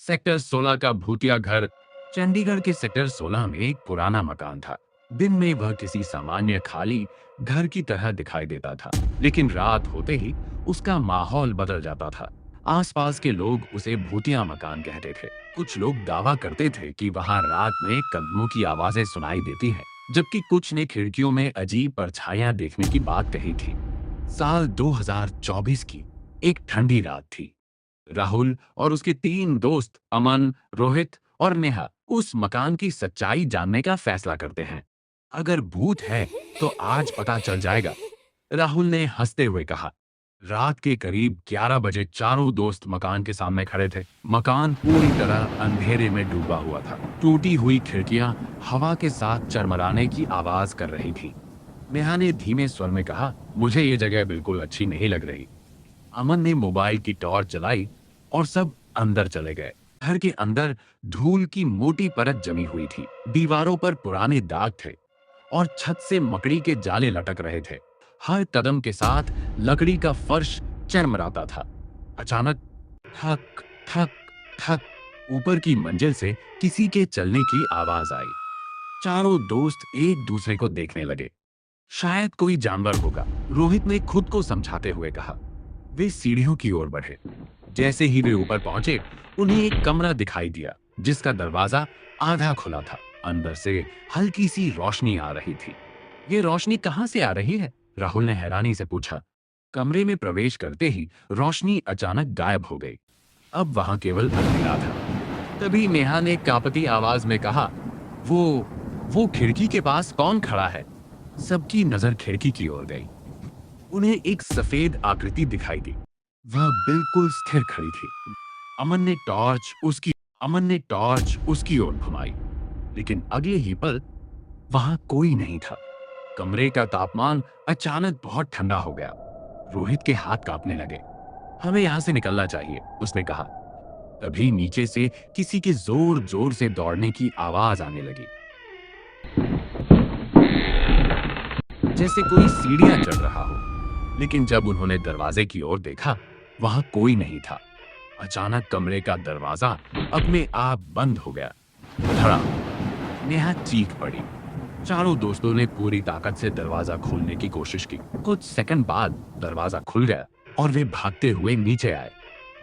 Sector 16 का भूतिया घर। चंडीगढ़ के सेक्टर 16 में एक पुराना मकान था। दिन में वह किसी सामान्य खाली घर की तरह दिखाई देता था, लेकिन रात होते ही उसका माहौल बदल जाता था। आसपास के लोग उसे भूतिया मकान कहते थे। कुछ लोग दावा करते थे कि वहां रात में कदमों की आवाजें सुनाई देती हैं, जबकि कुछ ने खिड़कियों में अजीब परछाइयां देखने की बात कही थी। साल 2024 की एक ठंडी रात थी। राहुल और उसके 3 दोस्त अमन, रोहित और नेहा उस मकान की सच्चाई जानने का फैसला करते हैं। अगर भूत है तो आज पता चल जाएगा, राहुल ने हंसते हुए कहा। रात के करीब 11 बजे चारों दोस्त मकान के सामने खड़े थे। मकान पूरी तरह अंधेरे में डूबा हुआ था। टूटी हुई खिड़कियां हवा के साथ चरमराने की आवाज कर रही थी। नेहा ने धीमे स्वर में कहा, मुझे ये जगह बिल्कुल अच्छी नहीं लग रही। अमन ने मोबाइल की टॉर्च जलाई और सब अंदर चले गए। घर के अंदर धूल की मोटी परत जमी हुई थी। दीवारों पर पुराने दाग थे और छत से मकड़ी के जाले लटक रहे थे। हर कदम के साथ लकड़ी का फर्श चरमराता था। अचानक ठक ठक ठक ऊपर की मंजिल से किसी के चलने की आवाज आई। चारों दोस्त एक दूसरे को देखने लगे। शायद कोई जानवर होगा, रोहित ने खुद को समझाते हुए कहा। वे सीढ़ियों की ओर बढ़े। जैसे ही वे ऊपर पहुंचे, उन्हें एक कमरा दिखाई दिया जिसका दरवाजा आधा खुला था। अंदर से हल्की सी रोशनी आ रही थी। ये रोशनी कहां से आ रही है? राहुल ने हैरानी से पूछा। कमरे में प्रवेश करते ही रोशनी अचानक गायब हो गई। अब वहां केवल अंधेरा था। तभी नेहा ने कांपती आवाज में कहा, वो खिड़की के पास कौन खड़ा है? सबकी नजर खिड़की की ओर गई। उन्हें एक सफेद आकृति दिखाई दी। वह बिल्कुल स्थिर खड़ी थी। अमन ने टॉर्च उसकी ओर घुमाई, लेकिन अगले ही पल वहां कोई नहीं था। कमरे का तापमान अचानक बहुत ठंडा हो गया। रोहित के हाथ कांपने लगे। हमें यहां से निकलना चाहिए, उसने कहा। तभी नीचे से किसी के जोर जोर से दौड़ने की आवाज आने लगी, जैसे कोई सीढ़ियां चढ़ रहा हो। लेकिन जब उन्होंने दरवाजे की ओर देखा, वहां कोई नहीं था। अचानक कमरे का दरवाजा अपने आप बंद हो गया। धड़ाम! नेहा चीख पड़ी। चारों दोस्तों ने पूरी ताकत से दरवाजा खोलने की कोशिश की। कुछ सेकंड बाद दरवाजा खुल गया और वे भागते हुए नीचे आए।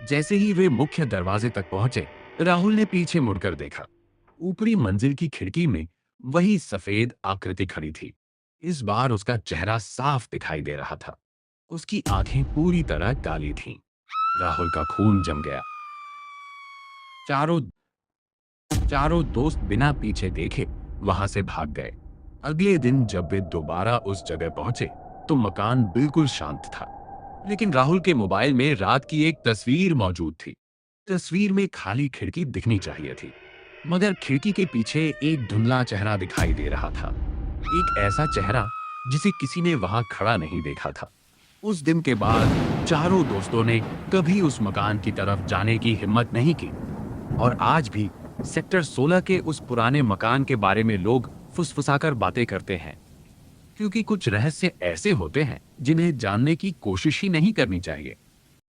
जैसे ही वे मुख्य दरवाजे तक पहुंचे, राहुल ने पीछे मुड़कर देखा। ऊपरी मंजिल की खिड़की में वही सफेद आकृति खड़ी थी। इस बार उसका चेहरा साफ दिखाई दे रहा था। उसकी आंखें पूरी तरह काली थीं। राहुल का खून जम गया। चारों चारों दोस्त बिना पीछे देखे वहां से भाग गए। अगले दिन जब वे दोबारा उस जगह पहुंचे, तो मकान बिल्कुल शांत था। लेकिन राहुल के मोबाइल में रात की एक तस्वीर मौजूद थी। तस्वीर में खाली खिड़की दिखनी चाहिए थी, मगर खिड़की के पीछे एक धुंधला चेहरा दिखाई दे रहा था। एक ऐसा चेहरा जिसे किसी ने वहां खड़ा नहीं देखा था। उस दिन के बाद चारों दोस्तों ने कभी उस मकान की तरफ जाने की हिम्मत नहीं की। और आज भी सेक्टर 16 के उस पुराने मकान के बारे में लोग फुसफुसाकर बातें करते हैं, क्योंकि कुछ रहस्य ऐसे होते हैं जिन्हें जानने की कोशिश ही नहीं करनी चाहिए।